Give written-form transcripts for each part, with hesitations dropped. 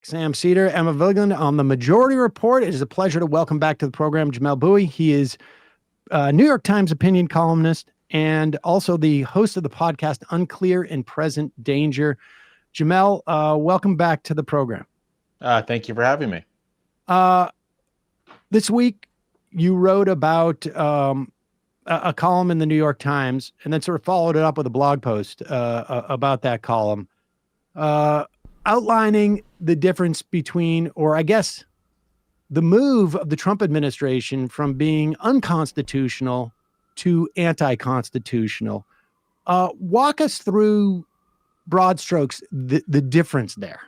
Sam Seder, Emma Vigeland on the Majority Report. It is a pleasure to welcome back to the program Jamel Bowie. He is a New York Times opinion columnist and also the host of the podcast Unclear and Present Danger. Jamel, welcome back to the program. Thank you for having me. This week, you wrote about a column in the New York Times and then sort of followed it up with a blog post about that column, outlining the difference between, or I guess, the move of the Trump administration from being unconstitutional to anti-constitutional. Walk us through, broad strokes, the difference there.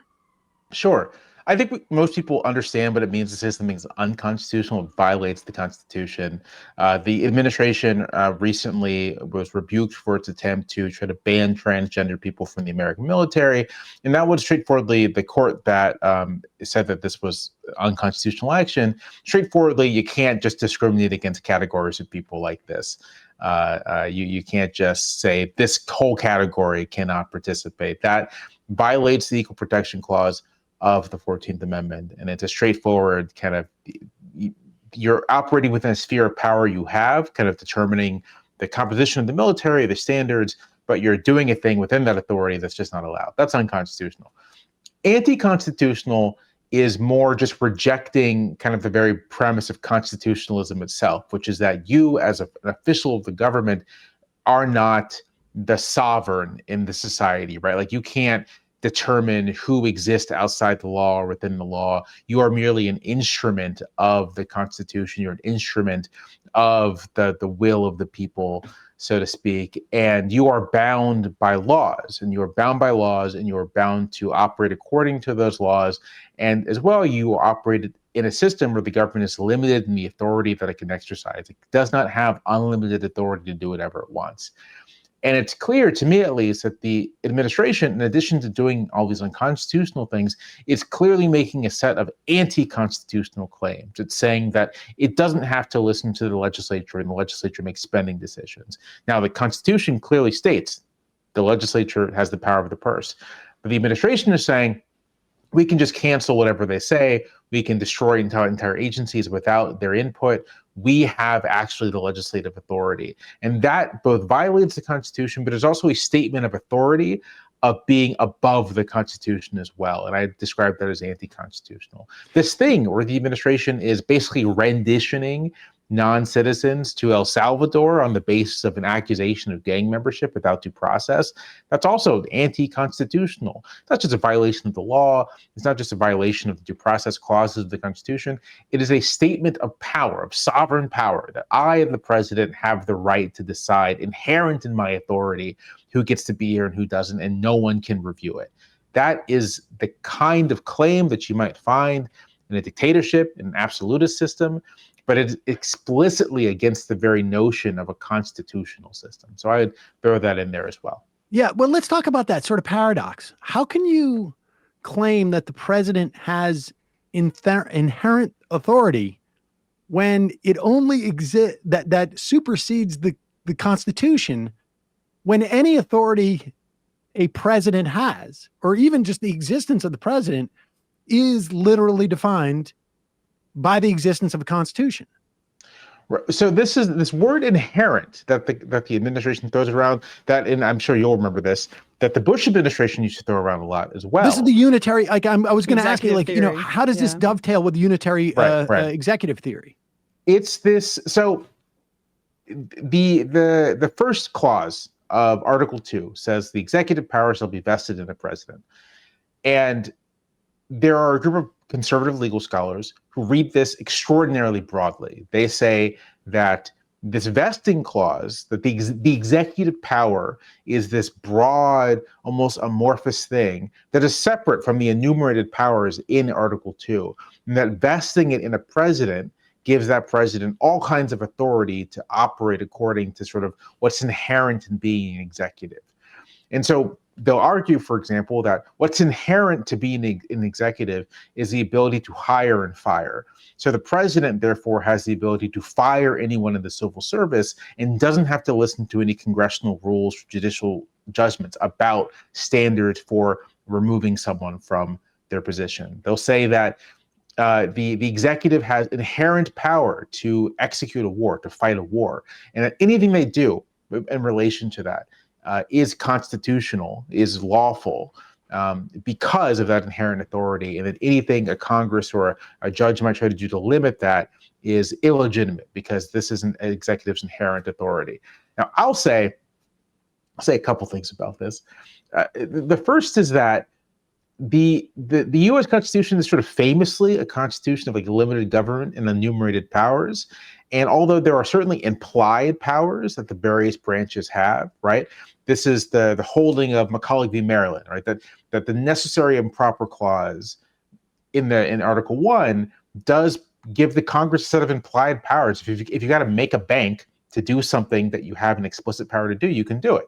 Sure. I think most people understand what it means to say something is unconstitutional. It violates the Constitution. The administration recently was rebuked for its attempt to try to ban transgender people from the American military. And that was straightforwardly the court that said that this was unconstitutional action. Straightforwardly, you can't just discriminate against categories of people like this. You can't just say this whole category cannot participate. That violates the Equal Protection Clause of the 14th Amendment. And it's a straightforward kind of, you're operating within a sphere of power you have, kind of determining the composition of the military, the standards, but you're doing a thing within that authority that's just not allowed. That's unconstitutional. Anti-constitutional is more just rejecting kind of the very premise of constitutionalism itself, which is that you as an official of the government are not the sovereign in the society, right? Like you can't determine who exists outside the law or within the law. You are merely an instrument of the Constitution. You're an instrument of the will of the people, so to speak. And you are bound by laws, and you are bound by laws, and you are bound to operate according to those laws. And as well, you operate in a system where the government is limited in the authority that it can exercise. It does not have unlimited authority to do whatever it wants. And it's clear, to me at least, that the administration, in addition to doing all these unconstitutional things, is clearly making a set of anti-constitutional claims. It's saying that it doesn't have to listen to the legislature, and the legislature makes spending decisions. Now, the Constitution clearly states the legislature has the power of the purse. But the administration is saying, we can just cancel whatever they say. We can destroy entire agencies without their input. We have actually the legislative authority. And that both violates the Constitution, but is also a statement of authority of being above the Constitution as well. And I describe that as anti-constitutional. This thing where the administration is basically renditioning non-citizens to El Salvador on the basis of an accusation of gang membership without due process, that's also anti-constitutional. It's not just a violation of the law. It's not just a violation of the due process clauses of the Constitution. It is a statement of power, of sovereign power, that I, the president, have the right to decide, inherent in my authority, who gets to be here and who doesn't, and no one can review it. That is the kind of claim that you might find in a dictatorship, in an absolutist system, but it's explicitly against the very notion of a constitutional system. So I would throw that in there as well. Yeah, well, let's talk about that sort of paradox. How can you claim that the president has inherent authority when it only exists, that supersedes the Constitution, when any authority a president has, or even just the existence of the president, is literally defined by the existence of a Constitution? So this word inherent that the administration throws around, that, and I'm sure you'll remember this, that the Bush administration used to throw around a lot as well. This is the unitary, like I was going to ask you, like, theory. How does this dovetail with the unitary executive theory? It's this, so the first clause of Article 2 says the executive power shall be vested in the president. And there are a group of conservative legal scholars who read this extraordinarily broadly. They say that this vesting clause, that the executive power is this broad, almost amorphous thing that is separate from the enumerated powers in Article 2, and that vesting it in a president gives that president all kinds of authority to operate according to sort of what's inherent in being an executive. And so they'll argue, for example, that what's inherent to being an executive is the ability to hire and fire. So the president, therefore, has the ability to fire anyone in the civil service and doesn't have to listen to any congressional rules or judicial judgments about standards for removing someone from their position. They'll say that the executive has inherent power to execute a war, to fight a war, and that anything they do in relation to that is constitutional, is lawful, because of that inherent authority, and that anything a Congress or a judge might try to do to limit that is illegitimate because this isn't an executive's inherent authority. Now, I'll say a couple things about this. The first is that the U.S. Constitution is sort of famously a constitution of like limited government and enumerated powers. And although there are certainly implied powers that the various branches have, right? This is the holding of Macaulay v. Maryland, right? That the necessary and proper clause in Article 1 does give the Congress a set of implied powers. If you got to make a bank to do something that you have an explicit power to do, you can do it.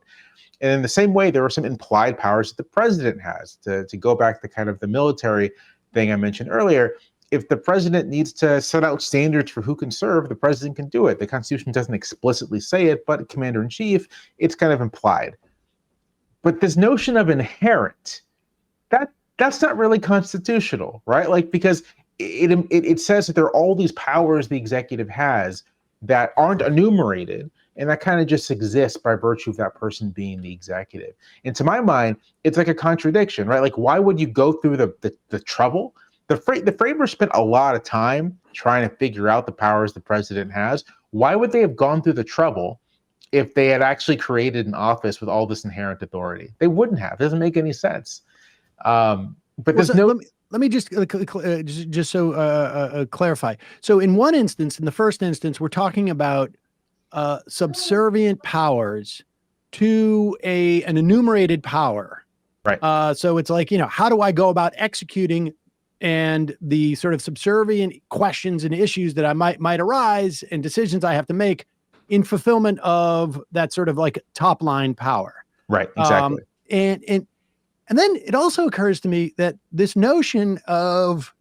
And in the same way, there are some implied powers that the president has. To go back to kind of the military thing I mentioned earlier, if the president needs to set out standards for who can serve, the president can do it. The Constitution doesn't explicitly say it, but commander-in-chief, it's kind of implied. But this notion of inherent, that's not really constitutional, right? Like, because it says that there are all these powers the executive has that aren't enumerated, and that kind of just exists by virtue of that person being the executive. And to my mind, it's like a contradiction, right? Like, why would you go through the trouble? The framers spent a lot of time trying to figure out the powers the president has. Why would they have gone through the trouble if they had actually created an office with all this inherent authority? They wouldn't have. It doesn't make any sense. But there's Let me just clarify. So in one instance, in the first instance, we're talking about subservient powers to an enumerated power. Right. So it's like, how do I go about executing, and the sort of subservient questions and issues that I might arise and decisions I have to make in fulfillment of that sort of like top line power. Right. Exactly. And then it also occurs to me that this notion of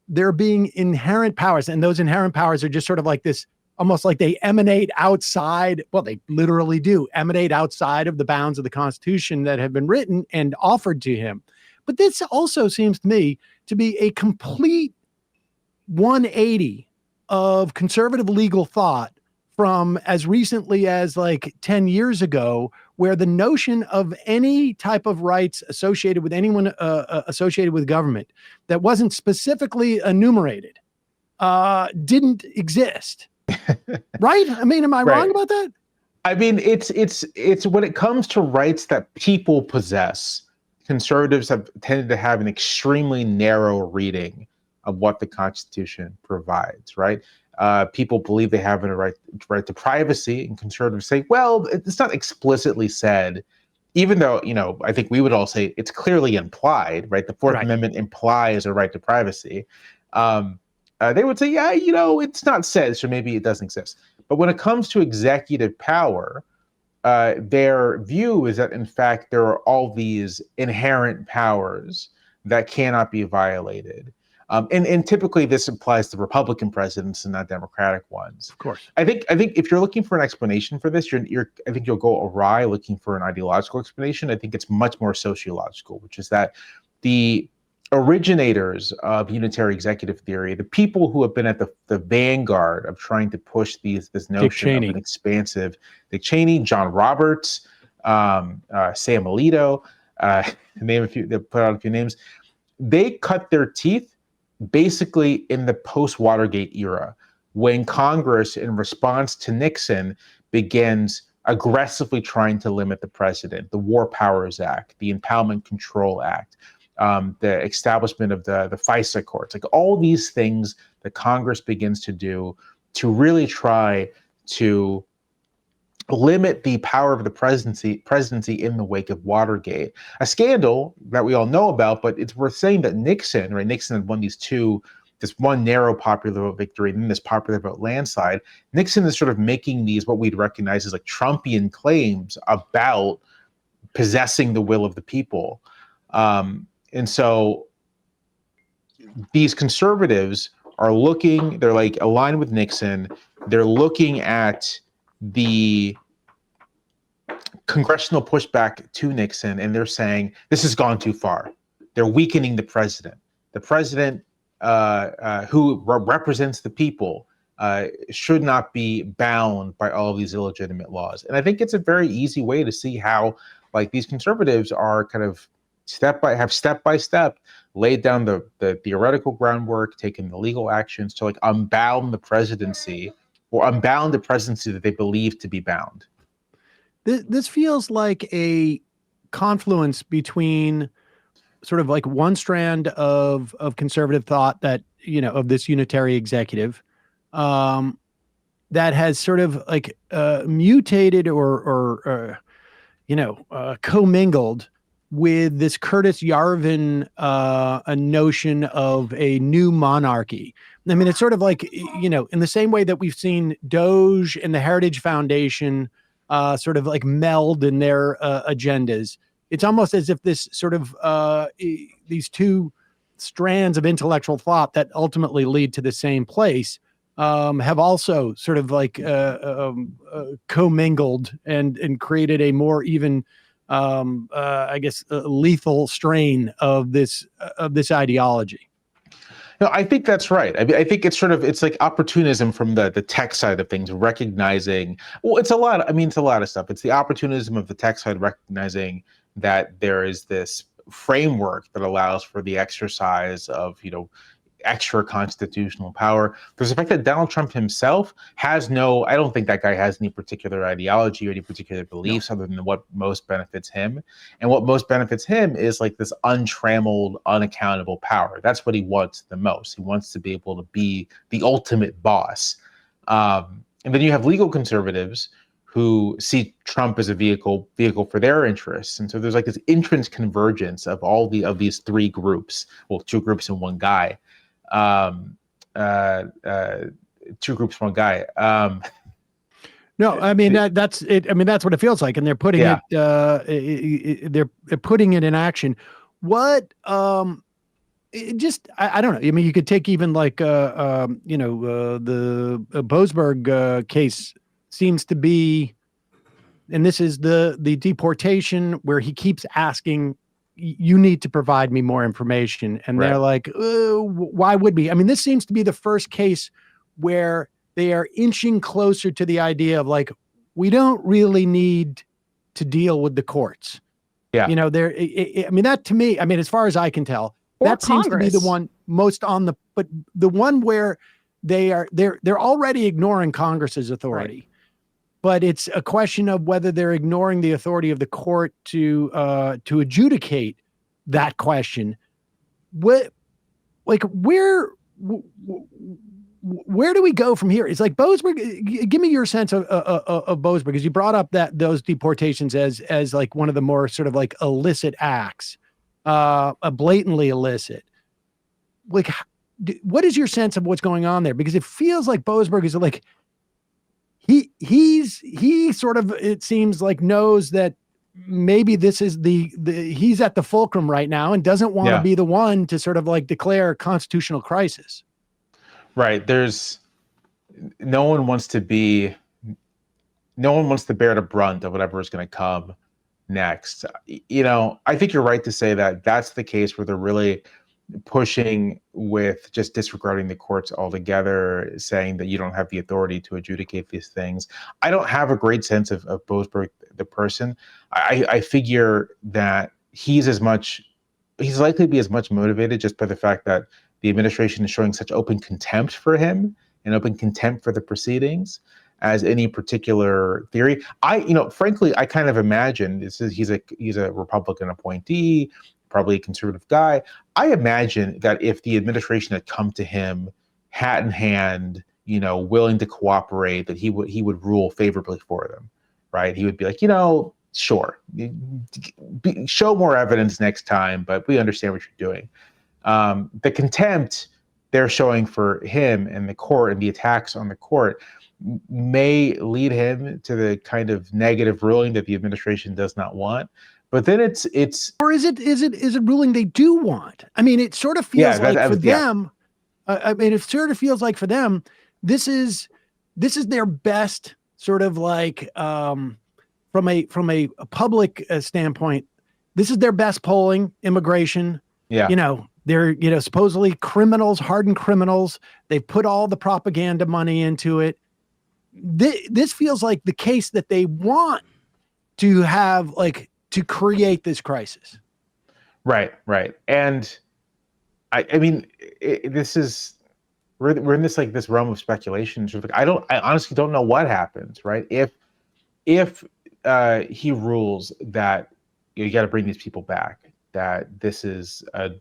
there being inherent powers, and those inherent powers are just sort of like this, almost like they emanate outside. Well, they literally do emanate outside of the bounds of the Constitution that have been written and offered to him. But this also seems to me to be a complete 180 of conservative legal thought from as recently as like 10 years ago, where the notion of any type of rights associated with anyone associated with government that wasn't specifically enumerated didn't exist. Right? I mean, am I wrong about that? I mean, it's when it comes to rights that people possess, conservatives have tended to have an extremely narrow reading of what the Constitution provides, right? People believe they have a right to privacy, and conservatives say, well, it's not explicitly said, even though, I think we would all say it's clearly implied, right? The Fourth Amendment implies a right to privacy. They would say, yeah, it's not said, so maybe it doesn't exist. But when it comes to executive power, their view is that, in fact, there are all these inherent powers that cannot be violated. And typically this applies to Republican presidents and not Democratic ones. Of course. I think if you're looking for an explanation for this, I think you'll go awry looking for an ideological explanation. I think it's much more sociological, which is that the originators of unitary executive theory, the people who have been at the vanguard of trying to push this notion of an expansive, Dick Cheney, John Roberts, Sam Alito, name a few, they put out a few names. They cut their teeth basically in the post-Watergate era, when Congress, in response to Nixon, begins aggressively trying to limit the president, the War Powers Act, the Impoundment Control Act, the establishment of the FISA courts, like all these things that Congress begins to do to really try to limit the power of the presidency in the wake of Watergate, a scandal that we all know about. But it's worth saying that Nixon had won this one narrow popular vote victory, and then this popular vote landslide. Nixon is sort of making these what we'd recognize as like Trumpian claims about possessing the will of the people. And so these conservatives are they're like aligned with Nixon. They're looking at the congressional pushback to Nixon, and they're saying this has gone too far. they're weakening the president. The president, who represents the people, should not be bound by all of these illegitimate laws. And I think it's a very easy way to see how, like, these conservatives are kind of step by step laid down the theoretical groundwork, taken the legal actions to like unbound the presidency, or unbound the presidency that they believe to be bound. This feels like a confluence between sort of like one strand of conservative thought that, of this unitary executive, that has sort of like mutated or commingled with this Curtis Yarvin a notion of a new monarchy. I mean, it's sort of like, in the same way that we've seen Doge and the Heritage Foundation sort of like meld in their agendas. It's almost as if this sort of these two strands of intellectual thought that ultimately lead to the same place have also sort of like commingled and created a more even, lethal strain of this ideology. No, I think that's right. I mean, I think it's like opportunism from the tech side of things, recognizing, well, it's a lot of stuff. It's the opportunism of the tech side, recognizing that there is this framework that allows for the exercise of, extra constitutional power. There's the fact that Donald Trump himself has I don't think that guy has any particular ideology or any particular beliefs other than what most benefits him. And what most benefits him is like this untrammeled, unaccountable power. That's what he wants the most. He wants to be able to be the ultimate boss. And then you have legal conservatives who see Trump as a vehicle for their interests. And so there's like this entrance convergence of these three groups, well, two groups and one guy. Two groups, one guy. No, I mean that's it. I mean that's what it feels like, and they're putting it. They're putting it in action. What? I don't know. I mean, you could take even like the Boasberg case seems to be, and this is the deportation where he keeps asking, you need to provide me more information. And they're like, why would we? I mean, this seems to be the first case where they are inching closer to the idea of like, we don't really need to deal with the courts. Yeah. I mean, that to me, I mean, as far as I can tell, or that Congress seems to be the one most but the one where they're already ignoring Congress's authority. Right. But it's a question of whether they're ignoring the authority of the court to adjudicate that question. Where do we go from here? It's like Boasberg. Give me your sense of Boasberg, because you brought up those deportations as like one of the more sort of like illicit acts, blatantly illicit. Like, what is your sense of what's going on there? Because it feels like Boasberg is like, he sort of, it seems like, knows that maybe this is he's at the fulcrum right now and doesn't want to be the one to sort of like declare a constitutional crisis. Right. No one wants to bear the brunt of whatever is going to come next. I think you're right to say that that's the case where they're really pushing with just disregarding the courts altogether, saying that you don't have the authority to adjudicate these things. I don't have a great sense of Boasberg, the person. I figure that he's likely to be as much motivated just by the fact that the administration is showing such open contempt for him and open contempt for the proceedings as any particular theory. Frankly, I kind of imagine he's a Republican appointee, probably a conservative guy. I imagine that if the administration had come to him hat in hand, willing to cooperate, that he would rule favorably for them, right? He would be like, sure, show more evidence next time, but we understand what you're doing. The contempt they're showing for him and the court and the attacks on the court may lead him to the kind of negative ruling that the administration does not want. But then it's or is it ruling they do want? I mean, it sort of feels them. I mean, it sort of feels like for them, this is their best sort of like from a public standpoint. This is their best polling: immigration, Yeah. They're, supposedly criminals, hardened criminals. They've put all the propaganda money into it. This feels like the case that they want to have, like, to create this crisis. Right. And I mean, this is, we're in this realm of speculation. I honestly don't know what happens, right? If he rules that you got to bring these people back, that this is a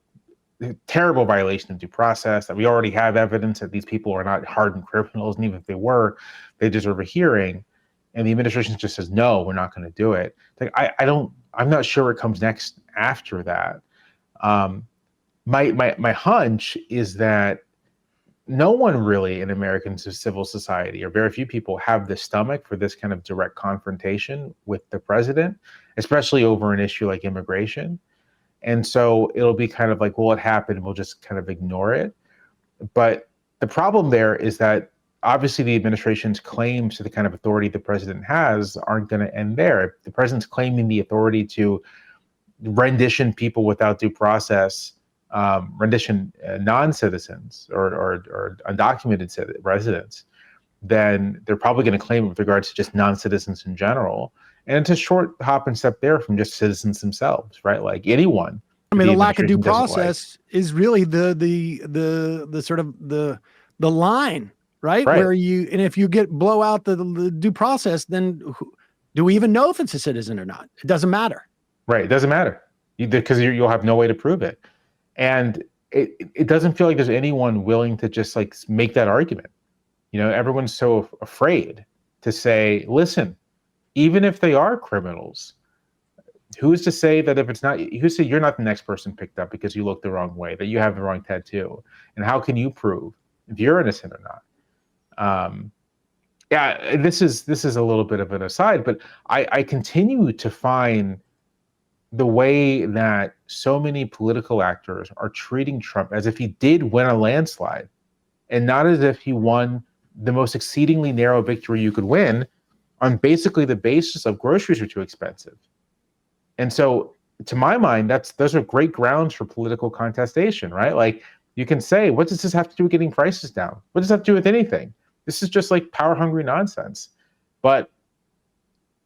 terrible violation of due process, that we already have evidence that these people are not hardened criminals, and even if they were, they deserve a hearing, and the administration just says, no, we're not going to do it. Like, I'm not sure what comes next after that. My hunch is that no one really in American civil society, or very few people, have the stomach for this kind of direct confrontation with the president, especially over an issue like immigration. And so it'll be kind of like, well, it happened, we'll just kind of ignore it. But the problem there is that obviously the administration's claims to the kind of authority the president has aren't going to end there. If the president's claiming the authority to rendition people without due process, rendition non-citizens or undocumented residents, then they're probably going to claim it with regards to just non-citizens in general. And it's a short hop and step there from just citizens themselves, right? Like anyone. I mean, the lack of due process is really the sort of the line, right? Where if you blow out the due process, then do we even know if it's a citizen or not? It doesn't matter. Right. It doesn't matter because you'll have no way to prove it. And it doesn't feel like there's anyone willing to just like make that argument. Everyone's so afraid to say, listen, even if they are criminals, who's to say that if it's not, who's to say you're not the next person picked up because you look the wrong way, that you have the wrong tattoo? And how can you prove if you're innocent or not? This is a little bit of an aside, but I continue to find the way that so many political actors are treating Trump as if he did win a landslide, and not as if he won the most exceedingly narrow victory you could win on basically the basis of groceries are too expensive. And so, to my mind, those are great grounds for political contestation, right? Like, you can say, what does this have to do with getting prices down? What does this have to do with anything? This is just like power-hungry nonsense. But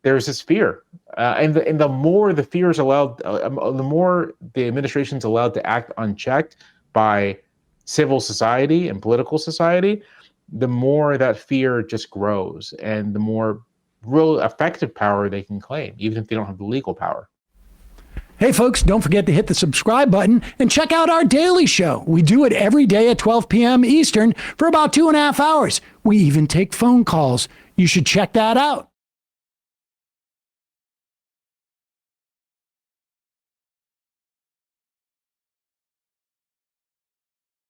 there's this fear, and the more the fear is allowed, the more the administration's allowed to act unchecked by civil society and political society, the more that fear just grows, and the more real effective power they can claim, even if they don't have the legal power. Hey folks, don't forget to hit the subscribe button and check out our daily show. We do it every day at 12 p.m. Eastern for about 2.5 hours. We even take phone calls. You should check that out.